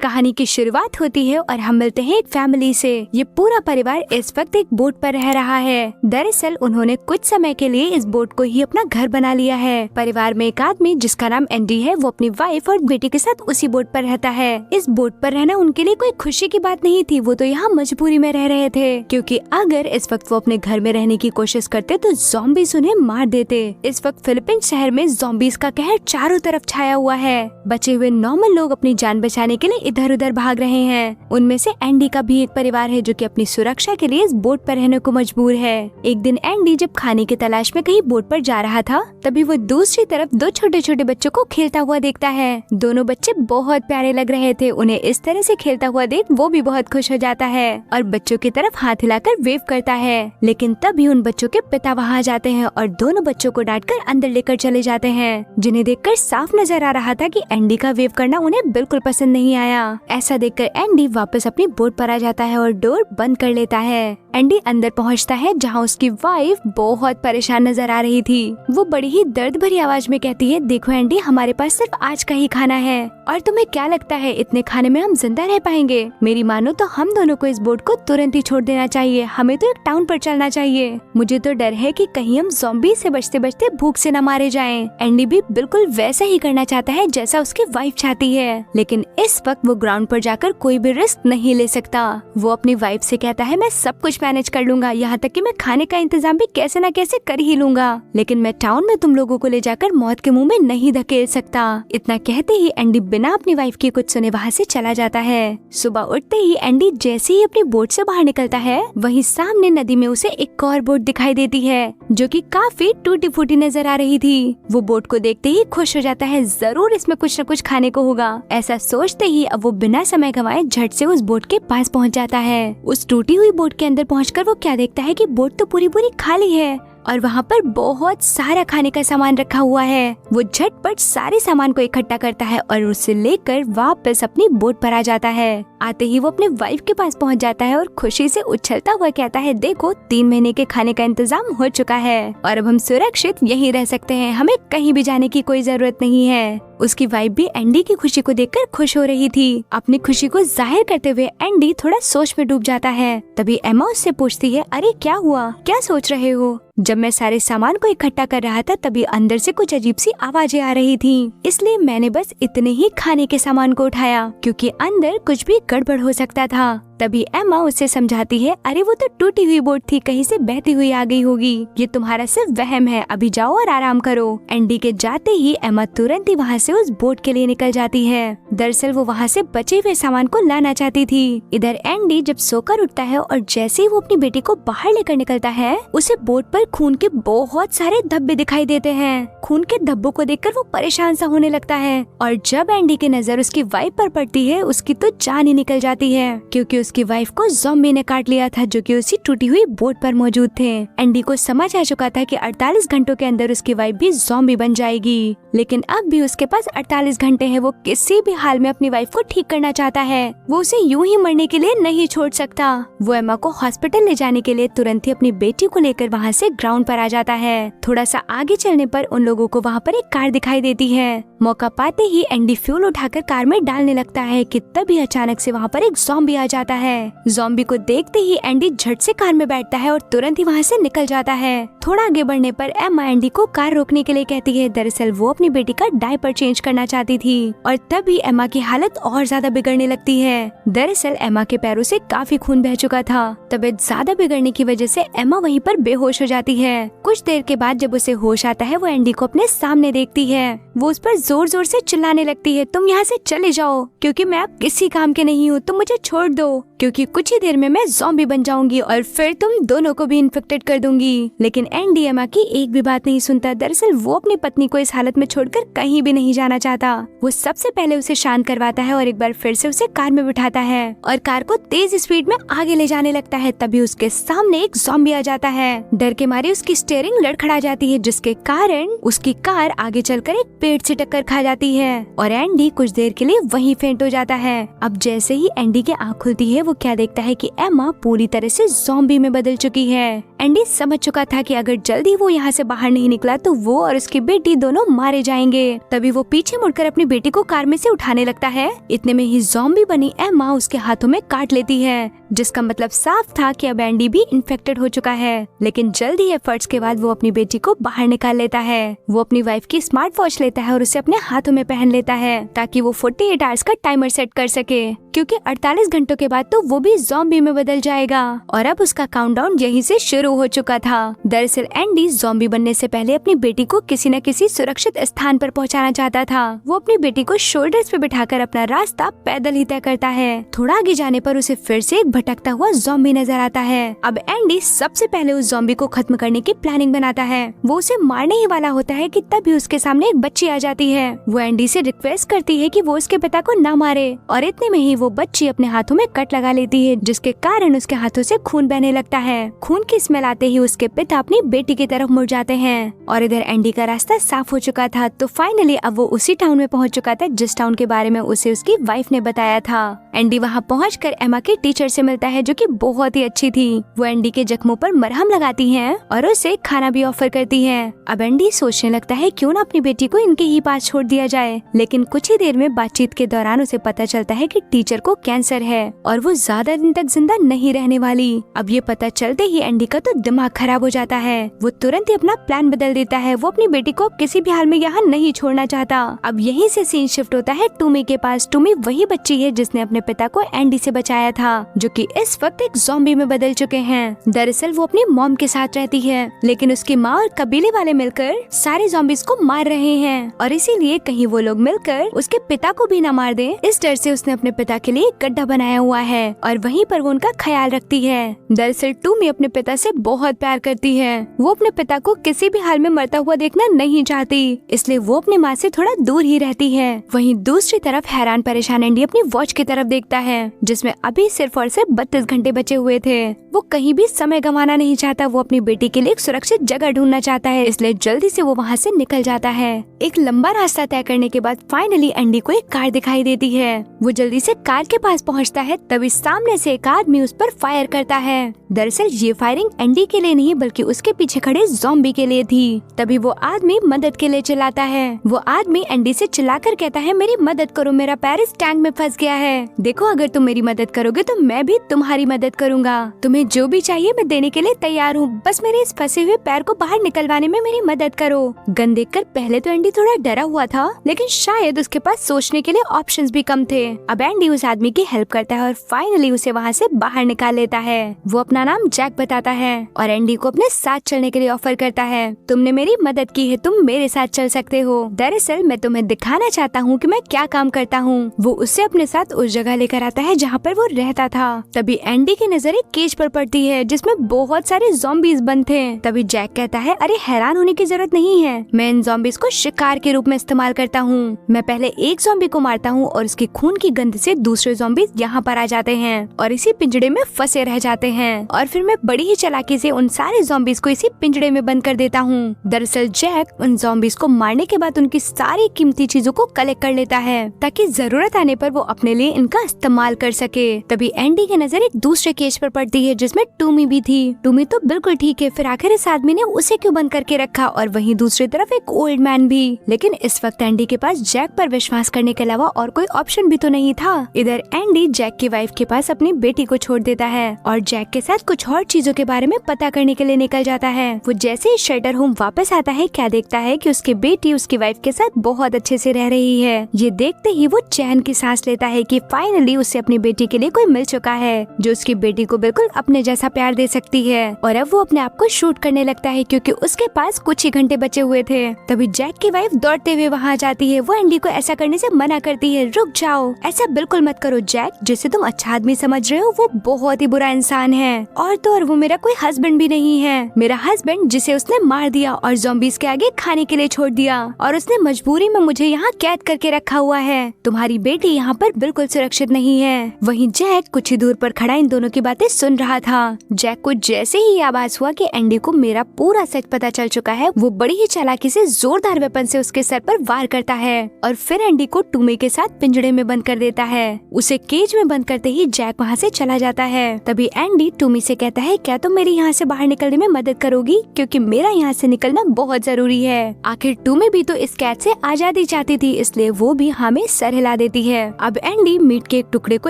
कहानी की शुरुआत होती है और हम मिलते हैं एक फैमिली से। ये पूरा परिवार इस वक्त एक बोट पर रह रहा है। दरअसल उन्होंने कुछ समय के लिए इस बोट को ही अपना घर बना लिया है। परिवार में एक आदमी जिसका नाम एंडी है, वो अपनी वाइफ और बेटी के साथ उसी बोट पर रहता है। इस बोट पर रहना उनके लिए कोई खुशी की बात नहीं थी, वो तो यहाँ मजबूरी में रह रहे थे, क्योंकि अगर इस वक्त वो अपने घर में रहने की कोशिश करते तो ज़ॉम्बीज़ उन्हें मार देते। इस वक्त फिलीपींस शहर में ज़ॉम्बीज़ का कहर चारों तरफ छाया हुआ है। बचे हुए नॉर्मल लोग अपनी जान बचाने के लिए इधर उधर भाग रहे हैं। उनमें से एंडी का भी एक परिवार है जो कि अपनी सुरक्षा के लिए इस बोट पर रहने को मजबूर है। एक दिन एंडी जब खाने की तलाश में कहीं बोट पर जा रहा था, तभी वो दूसरी तरफ दो छोटे छोटे बच्चों को खेलता हुआ देखता है। दोनों बच्चे बहुत प्यारे लग रहे थे। उन्हें इस तरह से खेलता हुआ देख वो भी बहुत खुश हो जाता है और बच्चों की तरफ हाथ हिलाकर वेव करता है। लेकिन तभी उन बच्चों के पिता वहाँ आ जाते हैं और दोनों बच्चों को डांटकर अंदर लेकर चले जाते हैं, जिन्हें देखकर साफ नजर आ रहा था कि एंडी का वेव करना उन्हें बिल्कुल पसंद नहीं आया। ऐसा देखकर एंडी वापस अपनी बोट पर आ जाता है और डोर बंद कर लेता है। एंडी अंदर पहुंचता है जहां उसकी वाइफ बहुत परेशान नजर आ रही थी। वो बड़ी ही दर्द भरी आवाज में कहती है, देखो एंडी, हमारे पास सिर्फ आज का ही खाना है और तुम्हें क्या लगता है इतने खाने में हम जिंदा रह पाएंगे? मेरी मानो तो हम दोनों को इस बोट को तुरंत ही छोड़ देना चाहिए। हमें तो एक टाउन पर चलना चाहिए। मुझे तो डर है कि कहीं हम ज़ॉम्बी से बचते बचते भूख से न मारे जाएं। एंडी भी बिल्कुल वैसा ही करना चाहता है जैसा उसकी वाइफ चाहती है, लेकिन इस वक्त वो ग्राउंड पर जाकर कोई भी रिस्क नहीं ले सकता। वो अपनी वाइफ से कहता है, मैं सब कुछ मैनेज कर लूंगा, यहाँ तक कि मैं खाने का इंतजाम भी कैसे न कैसे कर ही लूंगा, लेकिन मैं टाउन में तुम लोगों को ले जाकर मौत के मुंह में नहीं धकेल सकता। इतना कहते ही एंडी बिना अपनी वाइफ की कुछ सुने वहाँ से चला जाता है। सुबह उठते ही एंडी जैसे ही अपनी बोट से बाहर निकलता है, वहीं सामने नदी में उसे एक और बोट दिखाई देती है जो कि काफी टूटी फूटी नजर आ रही थी। वो बोट को देखते ही खुश हो जाता है, जरूर इसमें कुछ न कुछ खाने को होगा। ऐसा सोचते ही अब वो बिना समय गंवाए झट से उस बोट के पास पहुंच जाता है। उस टूटी हुई बोट के अंदर पहुंचकर वो क्या देखता है कि बोट तो पूरी पूरी खाली है और वहाँ पर बहुत सारा खाने का सामान रखा हुआ है। वो झटपट सारे सामान को इकट्ठा करता है और उसे लेकर वापस अपनी बोट पर आ जाता है। आते ही वो अपने वाइफ के पास पहुँच जाता है और खुशी से उछलता हुआ कहता है, देखो 3 महीने के खाने का इंतजाम हो चुका है और अब हम सुरक्षित यहीं रह सकते हैं। हमें कहीं भी जाने की कोई जरूरत नहीं है। उसकी वाइफ भी एंडी की खुशी को देखकर खुश हो रही थी। अपनी खुशी को जाहिर करते हुए एंडी थोड़ा सोच में डूब जाता है। तभी एमा उससे पूछती है, अरे क्या हुआ, क्या सोच रहे हो? जब मैं सारे सामान को इकट्ठा कर रहा था तभी अंदर से कुछ अजीब सी आवाजें आ रही थी, इसलिए मैंने बस इतने ही खाने के सामान को उठाया क्योंकि अंदर कुछ भी गड़बड़ हो सकता था। तभी एमा उसे समझाती है, अरे वो तो टूटी हुई बोट थी, कहीं से बहती हुई आ गई होगी, ये तुम्हारा सिर्फ वहम है, अभी जाओ और आराम करो। एंडी के जाते ही एमा तुरंत ही वहाँ से उस बोट के लिए निकल जाती है। दरअसल वो वहाँ से बचे हुए सामान को लाना चाहती थी। इधर एंडी जब सोकर उठता है और जैसे ही वो अपनी बेटी को बाहर लेकर निकलता है, उसे बोट पर खून के बहुत सारे धब्बे दिखाई देते हैं। खून के धब्बों को देखकर वो परेशान सा होने लगता है और जब एंडी की नजर उसकी वाइफ पर पड़ती है, उसकी तो जान ही निकल जाती है क्योंकि उसकी वाइफ को ज़ॉम्बी ने काट लिया था जो कि उसी टूटी हुई बोट पर मौजूद थे। एंडी को समझ आ चुका था कि 48 घंटों के अंदर उसकी वाइफ भी ज़ॉम्बी बन जाएगी, लेकिन अब भी उसके पास 48 घंटे हैं। वो किसी भी हाल में अपनी वाइफ को ठीक करना चाहता है। वो उसे यूं ही मरने के लिए नहीं छोड़ सकता। वो एमा को हॉस्पिटल ले जाने के लिए तुरंत ही अपनी बेटी को लेकर वहाँ से ग्राउंड पर आ जाता है। थोड़ा सा आगे चलने पर उन लोगों को वहाँ पर एक कार दिखाई देती है। मौका पाते ही एंडी फ्यूल उठाकर कार में डालने लगता है कि तभी अचानक से वहाँ पर एक ज़ॉम्बी आ जाता है। ज़ॉम्बी को देखते ही एंडी झट से कार में बैठता है और तुरंत ही वहाँ से निकल जाता है। थोड़ा आगे बढ़ने पर एमा एंडी को कार रोकने के लिए कहती है। दरअसल वो अपनी बेटी का डायपर चेंज करना चाहती थी और तभी एमा की हालत और ज्यादा बिगड़ने लगती है। दरअसल एमा के पैरों से काफी खून बह चुका था। तबीयत ज्यादा बिगड़ने की वजह से एमा वहीं पर बेहोश हो जाती है। कुछ देर के बाद जब उसे होश आता है, वो एंडी को अपने सामने देखती है। वो उस पर जोर जोर से चिल्लाने लगती है, तुम यहाँ से चले जाओ क्योंकि मैं अब किसी काम के नहीं हूँ, तुम मुझे छोड़ दो क्योंकि कुछ ही देर में मैं ज़ॉम्बी बन जाऊंगी और फिर तुम दोनों को भी इन्फेक्टेड कर दूंगी। लेकिन एंडी एमा की एक भी बात नहीं सुनता। दरअसल वो अपनी पत्नी को इस हालत में छोड़कर कहीं भी नहीं जाना चाहता। वो सबसे पहले उसे शांत करवाता है और एक बार फिर से उसे कार में बिठाता है और कार को तेज स्पीड में आगे ले जाने लगता है। तभी उसके सामने एक ज़ॉम्बी आ जाता है। डर के मारे उसकी स्टीयरिंग लड़खड़ा जाती है, जिसके कारण उसकी कार आगे चलकर एक पेड़ से टक्कर खा जाती है और एंडी कुछ देर के लिए वहीं फेंट हो जाता है। अब जैसे ही एंडी की आँख खुलती होती है वो क्या देखता है कि एम्मा पूरी तरह से ज़ॉम्बी में बदल चुकी है। एंडी समझ चुका था कि अगर जल्दी वो यहाँ से बाहर नहीं निकला तो वो और उसकी बेटी दोनों मारे जाएंगे। तभी वो पीछे मुड़कर अपनी बेटी को कार में से उठाने लगता है। इतने में ही ज़ॉम्बी बनी एम्मा उसके हाथों में काट लेती है, जिसका मतलब साफ था कि अब एंडी भी इन्फेक्टेड हो चुका है। लेकिन जल्दी एफर्ट्स के बाद वो अपनी बेटी को बाहर निकाल लेता है। वो अपनी वाइफ की स्मार्ट वॉच लेता है और उसे अपने हाथों में पहन लेता है ताकि वो 48 आवर्स का टाइमर सेट कर सके, क्योंकि 48 घंटों के बाद तो वो भी ज़ॉम्बी में बदल जाएगा। और अब उसका काउंटडाउन यहीं से शुरू हो चुका था। दरअसल एंडी ज़ॉम्बी बनने से पहले अपनी बेटी को किसी न किसी सुरक्षित स्थान पर पहुंचाना चाहता था। वो अपनी बेटी को शोल्डर्स पे बिठाकर अपना रास्ता पैदल ही तय करता है। थोड़ा आगे जाने पर उसे फिर से एक भटकता हुआ ज़ॉम्बी नजर आता है। अब एंडी सबसे पहले उस ज़ॉम्बी को खत्म करने की प्लानिंग बनाता है। वो उसे मारने ही वाला होता है कि तभी उसके सामने एक बच्ची आ जाती है। वो एंडी से रिक्वेस्ट करती है कि वो उसके पिता को न मारे, और इतने में ही वो बच्ची अपने हाथों में कट लगा लेती है, जिसके कारण उसके हाथों से खून बहने लगता है। खून की स्मेल आते ही उसके पिता अपनी बेटी की तरफ मुड़ जाते हैं। और इधर एंडी का रास्ता साफ हो चुका था। तो फाइनली अब वो उसी टाउन में पहुंच चुका था जिस टाउन के बारे में उसे उसकी वाइफ ने बताया था। एंडी वहां पहुंचकर एम्मा के टीचर से मिलता है, जो कि बहुत ही अच्छी थी। वो एंडी के जख्मों पर मरहम लगाती हैं और उसे खाना भी ऑफर करती हैं। अब एंडी सोचने लगता है क्यों ना अपनी बेटी को इनके ही पास छोड़ दिया जाए। लेकिन कुछ ही देर में बातचीत के दौरान उसे पता चलता है कि टीचर को कैंसर है और वो ज्यादा दिन तक जिंदा नहीं रहने वाली। अब ये पता चलते ही एंडी का तो दिमाग खराब हो जाता है। वो तुरंत ही अपना प्लान बदल देता है। वो अपनी बेटी को किसी भी हाल में यहाँ नहीं छोड़ना चाहता। अब यहीं से सीन शिफ्ट होता है टूमी के पास। टूमी वही बच्ची है जिसने अपने पिता को एंडी से बचाया था, जो कि इस वक्त एक ज़ॉम्बी में बदल चुके हैं। दरअसल वो अपनी मॉम के साथ रहती है, लेकिन उसकी माँ और कबीले वाले मिलकर सारे ज़ॉम्बीज़ को मार रहे हैं, और इसीलिए कहीं वो लोग मिलकर उसके पिता को भी न मार दें, इस डर से उसने अपने पिता के लिए एक गड्ढा बनाया हुआ है और वहीं पर वो उनका ख्याल रखती है। दरअसल टूमी अपने पिता से बहुत प्यार करती है। वो अपने पिता को किसी भी हाल में मरता हुआ देखना नहीं चाहती, इसलिए वो अपनी माँ से थोड़ा दूर ही रहती है। वहीं दूसरी तरफ हैरान परेशान एंडी अपनी वॉच की तरफ देखता है, जिसमें अभी सिर्फ और सिर्फ 32 घंटे बचे हुए थे। वो कहीं भी समय गंवाना नहीं चाहता। वो अपनी बेटी के लिए एक सुरक्षित जगह ढूंढना चाहता है, इसलिए जल्दी से वो वहाँ से निकल जाता है। एक लंबा रास्ता तय करने के बाद फाइनली एंडी को एक कार दिखाई देती है। वो जल्दी से कार के पास पहुँचता है, तभी सामने से एक आदमी उस पर फायर करता है। दरअसल ये फायरिंग एंडी के लिए नहीं बल्कि उसके पीछे खड़े ज़ॉम्बी के लिए थी। तभी वो आदमी मदद के लिए चिल्लाता है। वो आदमी एंडी से चिल्लाकर कहता है, मेरी मदद करो, मेरा पैर इस टैंक में फंस गया है। देखो, अगर तुम मेरी मदद करोगे तो मैं भी तुम्हारी मदद करूंगा। तुम्हें जो भी चाहिए मैं देने के लिए तैयार हूँ, बस मेरे इस फंसे हुए पैर को बाहर निकलवाने में मेरी मदद करो। गन देखकर पहले तो एंडी थोड़ा डरा हुआ था, लेकिन शायद उसके पास सोचने के लिए ऑप्शंस भी कम थे। अब एंडी उस आदमी की हेल्प करता है और फाइनली उसे वहाँ से बाहर निकाल लेता है। वो अपना नाम जैक बताता है और एंडी को अपने साथ चलने के लिए ऑफर करता है। तुमने मेरी मदद की है, तुम मेरे साथ चल सकते हो। दरअसल मैं तुम्हें दिखाना चाहता हूँ कि मैं क्या काम करता हूँ। वो उससे अपने साथ उस जगह लेकर आता है जहाँ पर वो रहता था। तभी एंडी की नजर एक केज पर पड़ती है जिसमें बहुत सारे ज़ॉम्बीज़ बंद थे। तभी जैक कहता है, अरे हैरान होने की जरूरत नहीं है, मैं इन ज़ॉम्बीज़ को शिकार के रूप में इस्तेमाल करता हूँ। मैं पहले एक ज़ॉम्बी को मारता हूँ और उसके खून की गंध से दूसरे ज़ॉम्बीज़ यहाँ पर आ जाते हैं और इसी पिंजड़े में फंसे रह जाते हैं, और फिर मैं बड़ी ही चालाकी से उन सारे ज़ॉम्बीज़ को इसी पिंजड़े में बंद कर देता हूँ। दरअसल जैक उन ज़ॉम्बीज़ को मारने के बाद उनकी सारी कीमती चीजों को कलेक्ट कर लेता है ताकि जरूरत आने पर वो अपने लिए इनका इस्तेमाल कर सके। तभी एंडी की नजर एक दूसरे केज पर पड़ती है जिसमें टूमी भी थी। टूमी तो बिल्कुल ठीक है, फिर आखिर इस आदमी ने उसे क्यों बंद करके रखा, और वहीं दूसरी तरफ एक ओल्ड मैन भी। लेकिन इस वक्त एंडी के पास जैक पर विश्वास करने के अलावा और कोई ऑप्शन भी तो नहीं था। इधर एंडी जैक की वाइफ के पास अपनी बेटी को छोड़ देता है और जैक के साथ कुछ और चीजों के बारे में पता करने के लिए निकल जाता है। वो जैसे ही शेल्टर होम वापस आता है, क्या देखता है कि उसकी बेटी उसकी वाइफ के साथ बहुत अच्छे से रह रही है। ये देखते ही वो चैन की सांस लेता है कि फाइनली उसे अपनी बेटी के लिए कोई मिल चुका है जो उसकी बेटी को बिल्कुल अपने जैसा प्यार दे सकती है। और अब वो अपने आप को शूट करने लगता है क्योंकि उसके पास कुछ ही घंटे बचे हुए थे। तभी जैक की वाइफ दौड़ते हुए वहाँ जाती है। वो एंडी को ऐसा करने से मना करती है, रुक जाओ, ऐसा बिल्कुल मत करो जैक, जिसे तुम अच्छा आदमी समझ रहे हो वो बहुत ही बुरा इंसान है, और तो और वो मेरा कोई हस्बैंड भी नहीं है। मेरा हस्बैंड जिसे उसने मार दिया और ज़ॉम्बीज़ के आगे खाने के लिए छोड़ दिया, और उसने मजबूरी में मुझे यहाँ कैद करके रखा हुआ है। तुम्हारी बेटी यहाँ पर बिल्कुल सुरक्षित नहीं है। वहीं जैक कुछ ही दूर पर खड़ा इन दोनों की बातें सुन रहा था। जैक को जैसे ही आवाज हुआ कि एंडी को मेरा पूरा सच पता चल चुका है, वो बड़ी ही चालाकी से जोरदार वेपन से उसके सर पर वार करता है और फिर एंडी को टूमी के साथ पिंजड़े में बंद कर देता है। उसे केज में बंद करते ही जैक वहाँ से चला जाता है। तभी एंडी टूमी से कहता है, क्या तुम मेरी यहाँ से बाहर निकलने में मदद करोगी, क्योंकि मेरा यहाँ से निकलना बहुत जरूरी है। आखिर टूमी भी तो इस कैद से आजादी चाहती थी, इसलिए वो भी हमें सर हिला देती है। अब एंडी मीट के एक टुकड़े को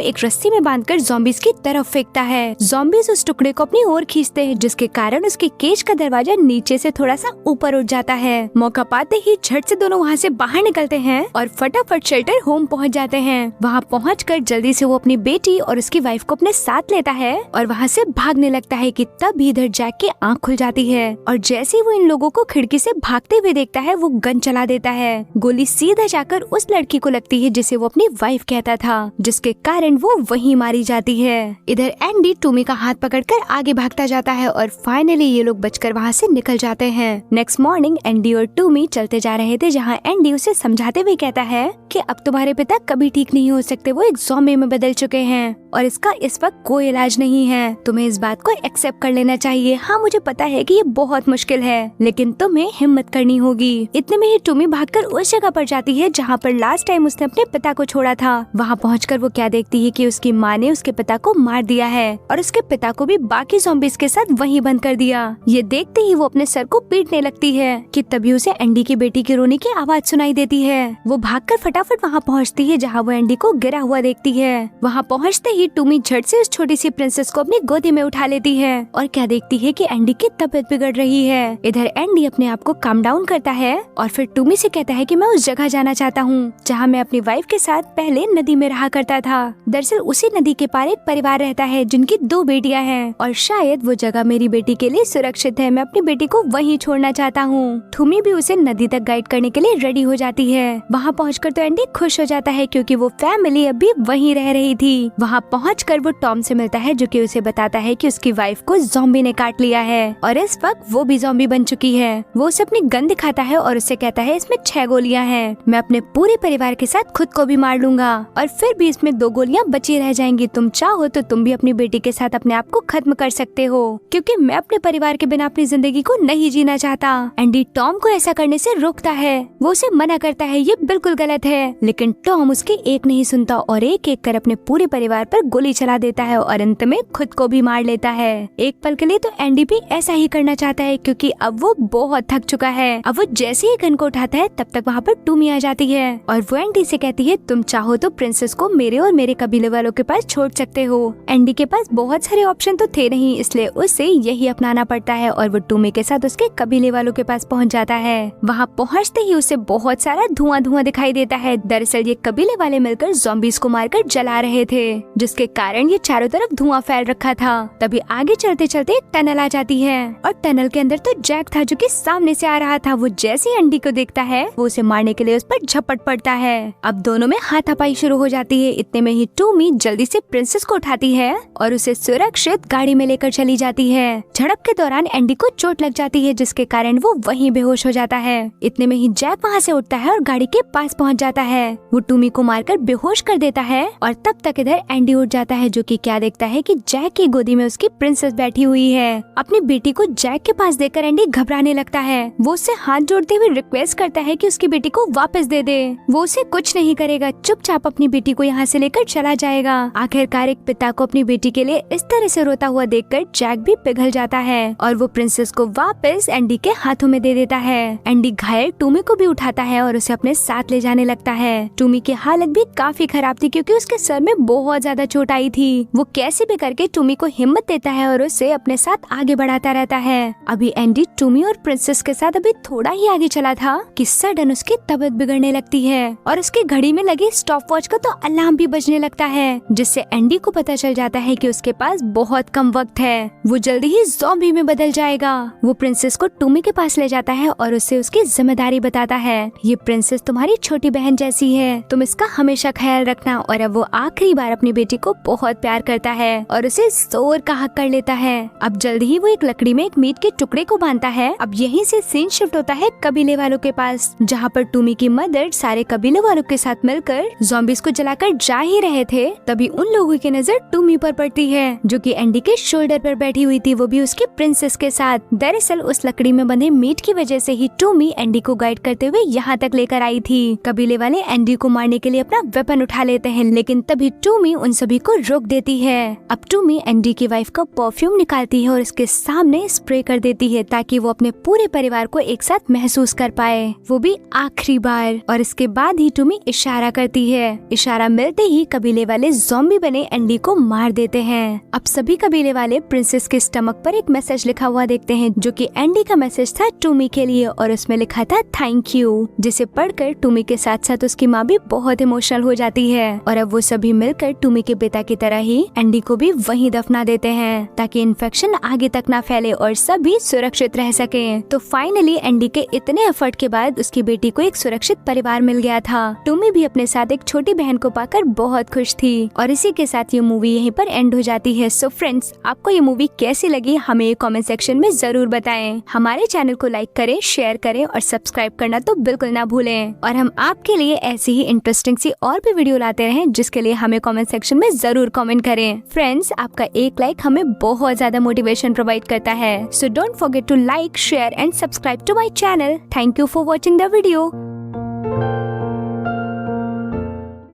एक रस्सी में बांधकर ज़ॉम्बीज की तरफ फेंकता है। ज़ॉम्बीज उस टुकड़े को अपनी ओर खींचते हैं, जिसके कारण उसके केज का दरवाजा नीचे से थोड़ा सा ऊपर उठ जाता है। मौका पाते ही झट से दोनों वहाँ से बाहर निकलते हैं और फटाफट शेल्टर होम पहुँच जाते हैं। वहाँ पहुँचकर जल्दी से वो अपनी बेटी और उसकी वाइफ को अपने साथ लेता है और वहाँ से भागने लगता है कि तब इधर जैक की आंख खुल जाती है और जैसे ही वो इन लोगों को खिड़की से भागते हुए देखता है, वो गन चला देता है। गोली सीधा जाकर उस लड़की को लगती है जिसे वो अपनी वाइफ कहता था, जिसके कारण वो वहीं मारी जाती है। इधर एंडी टूमी का हाथ पकड़कर आगे भागता जाता है और फाइनली ये लोग बचकर वहाँ से निकल जाते हैं। नेक्स्ट मॉर्निंग एंडी और टूमी चलते जा रहे थे, जहाँ एंडी उसे समझाते हुए कहता है कि अब तुम्हारे पिता कभी ठीक नहीं हो सकते, वो एक ज़ॉम्बी में बदल चुके हैं और इसका इस वक्त कोई इलाज नहीं है। तुम्हें इस बात को एक्सेप्ट कर लेना चाहिए। हाँ, मुझे पता है कि ये बहुत मुश्किल है, लेकिन तुम्हें हिम्मत करनी होगी। इतने में ही टूमी भागकर उस जगह पर जाती है जहाँ पर लास्ट टाइम उसने अपने पिता को छोड़ा था। वहाँ पहुँचकर वो क्या देखती है कि उसकी माँ ने उसके पिता को मार दिया है और उसके पिता को भी बाकी ज़ॉम्बीज के साथ वहीं बंद कर दिया। ये देखते ही वो अपने सर को पीटने लगती है कि तभी उसे एंडी की बेटी की रोने की आवाज सुनाई देती है। वो भागकर फटाफट वहाँ पहुँचती है जहाँ वो एंडी को गिरा हुआ देखती है। वहाँ पहुँचते ही टूमी झट से उस छोटी सी प्रिंसेस को अपनी गोदी में उठा लेती है और क्या देखती है कि एंडी की तबीयत बिगड़ रही है। इधर एंडी अपने आप को काम डाउन करता है और फिर टूमी से कहता है कि मैं उस जगह जाना चाहता हूँ जहाँ मैं अपनी वाइफ के साथ पहले नदी में रहा करता था। दरअसल उसी नदी के पार एक परिवार रहता है जिनकी 2 बेटियां हैं और शायद वो जगह मेरी बेटी के लिए सुरक्षित है। मैं अपनी बेटी को वहीं छोड़ना चाहता हूँ। टूमी भी उसे नदी तक गाइड करने के लिए रेडी हो जाती है। वहाँ पहुँचकर तो एंडी खुश हो जाता है क्योंकि वो फैमिली अभी वहीं रह रही थी। वहाँ पहुँचकर वो टॉम से मिलता है जो कि उसे बताता है कि उसकी वाइफ को ज़ॉम्बी ने काट लिया है और इस वक्त वो भी ज़ॉम्बी बन चुकी है। वो उसे अपनी गन दिखाता है और उससे कहता है इसमें 6 गोलियां हैं। मैं अपने पूरे परिवार के साथ खुद को भी मार लूंगा और फिर भी इसमें 2 गोलियां बची रह जाएंगी। तुम चाहो तो तुम भी अपनी बेटी के साथ अपने आप को खत्म कर सकते हो, क्योंकि मैं अपने परिवार के बिना अपनी जिंदगी को नहीं जीना चाहता। एंडी टॉम को ऐसा करने से रोकता है। वो उसे मना करता है ये बिल्कुल गलत है, लेकिन टॉम उसकी एक नहीं सुनता और एक एक कर अपने पूरे परिवार पर गोली चला देता है और अंत में खुद को भी मार लेता है। एक पल के लिए तो एंडी भी ऐसा ही करना चाहता है क्योंकि अब वो बहुत थक चुका है। अब वो जैसे ही गन को उठाता है तब तक वहाँ पर टूमी आ जाती है और वो एंडी से कहती है तुम चाहो तो प्रिंसेस को मेरे और मेरे कबीले वालों के पास छोड़ सकते हो। एंडी के पास बहुत सारे ऑप्शन तो थे नहीं, इसलिए उसे यही अपनाना पड़ता है और वो टूमी के साथ उसके कबीले वालों के पास पहुँच जाता है। वहाँ पहुँचते ही उसे बहुत सारा धुआं धुआं दिखाई देता है। दरअसल ये कबीले वाले मिलकर ज़ॉम्बीज को मारकर जला रहे थे, जिसके कारण ये चारों तरफ धुआं फैल रखा था। तभी आगे चलते चलते एक टनल आ जाती है और टनल के अंदर तो जैक था जो कि सामने से आ रहा था। वो जैसे एंडी को देखता है वो उसे मारने के लिए उस पर झपट पड़ता है। अब दोनों में हाथापाई शुरू हो जाती है। इतने में ही टूमी जल्दी से प्रिंसेस को उठाती है और उसे सुरक्षित गाड़ी में लेकर चली जाती है। झड़प के दौरान एंडी को चोट लग जाती है, जिसके कारण वो वहीं बेहोश हो जाता है। इतने में ही जैक वहाँ से उठता है और गाड़ी के पास पहुँच जाता है। वो टूमी को मारकर बेहोश कर देता है और तब तक इधर एंडी उठ जाता है जो कि क्या देखता है कि जैक की गोदी में उसकी प्रिंसेस बैठी हुई है। अपनी बेटी को जैक के पास देखकर एंडी घबराने लगता है। वो उससे हाथ जोड़ते हुए रिक्वेस्ट करता है कि उसकी बेटी को वापस दे दे। वो उसे कुछ नहीं करेगा, चुपचाप अपनी बेटी को यहाँ से लेकर चला जाएगा। आखिरकार एक पिता को अपनी बेटी के लिए इस तरह से रोता हुआ देखकर जैक भी पिघल जाता है और वो प्रिंसेस को वापस एंडी के हाथों में दे देता है। एंडी घायल टूमी को भी उठाता है और उसे अपने साथ ले जाने लगता है। टूमी की हालत भी काफी खराब थी क्योंकि उसके सर में बहुत ज्यादा चोट आई थी। वो कैसे भी करके टूमी को हिम्मत देता है और उसे अपने साथ आगे बढ़ाता रहता है। अभी एंडी टूमी और प्रिंसेस के साथ अभी थोड़ा ही आगे चला था कि सडन उसकी तबीयत बिगड़ने लगती है और उसकी घड़ी में लगी स्टॉप वॉच का तो अलार्म भी बजने लगता है, जिससे एंडी को पता चल जाता है कि उसके पास बहुत कम वक्त है। वो जल्दी ही ज़ॉम्बी में बदल जाएगा। वो प्रिंसेस को टूमी के पास ले जाता है और उसे उसकी जिम्मेदारी बताता है। ये प्रिंसेस तुम्हारी छोटी बहन जैसी है, तुम इसका हमेशा ख्याल रखना। और अब वो आखिरी बार अपनी बेटी को बहुत प्यार करता है और उसे जोर का हक कर लेता है। अब जल्दी ही वो एक लकड़ी में एक मीट के टुकड़े को बांधता है। अब यहीं से सीन शिफ्ट होता है कबीले वालों के पास, जहाँ पर टूमी की मदर सारे कबीले वालों के साथ मिलकर ज़ॉम्बीज को जलाकर जा ही रहे थे। तभी उन लोगों की नजर टूमी पर पड़ती है जो कि एंडी के शोल्डर पर बैठी हुई थी, वो भी उसकी प्रिंसेस के साथ। दरअसल उस लकड़ी में बंधे मीट की वजह से ही टूमी एंडी को गाइड करते हुए यहाँ तक लेकर आई थी। कबीले वाले एंडी को मारने के लिए अपना वेपन उठा लेते हैं, लेकिन तभी टूमी उन सभी को रोक देती है। अब टूमी एंडी की वाइफ का परफ्यूम निकालती है और उसके सामने स्प्रे कर देती है ताकि वो अपने पूरे परिवार को एक साथ महसूस कर पाए, वो भी आखिरी बार। और इसके बाद ही टूमी इशारा करती है। इशारा मिलते ही कबीले वाले ज़ॉम्बी बने एंडी को मार देते हैं। अब सभी कबीले वाले प्रिंसेस के स्टमक पर एक मैसेज लिखा हुआ देखते हैं, जो कि एंडी का मैसेज था टूमी के लिए, और उसमें लिखा था थैंक यू, जिसे पढ़कर टूमी के साथ साथ उसकी माँ भी बहुत इमोशनल हो जाती है। और अब वो सभी मिलकर टूमी के पिता की तरह ही एंडी को भी वहीं दफना देते हैं ताकि इन्फेक्शन आगे तक ना फैले और सभी सुरक्षित रह सके। तो फाइनली एंडी के इतने एफर्ट के बाद उसकी बेटी को एक सुरक्षित परिवार मिल गया था। टूमी भी अपने साथ एक छोटी बहन को पाकर बहुत खुश थी। और इसी के साथ ये मूवी यहीं पर एंड हो जाती है। सो फ्रेंड्स, आपको ये मूवी कैसी लगी हमें कमेंट सेक्शन में जरूर बताएं। हमारे चैनल को लाइक करें, शेयर करें और सब्सक्राइब करना तो बिल्कुल ना भूलें। और हम आपके लिए ऐसी ही इंटरेस्टिंग सी और भी वीडियो लाते रहें, जिसके लिए हमें कमेंट सेक्शन में जरूर कमेंट करें। फ्रेंड्स, आपका एक लाइक हमें बहुत ज्यादा मोटिवेशन प्रोवाइड करता है। So don't forget to like, share and subscribe to my channel. Thank you for watching the video.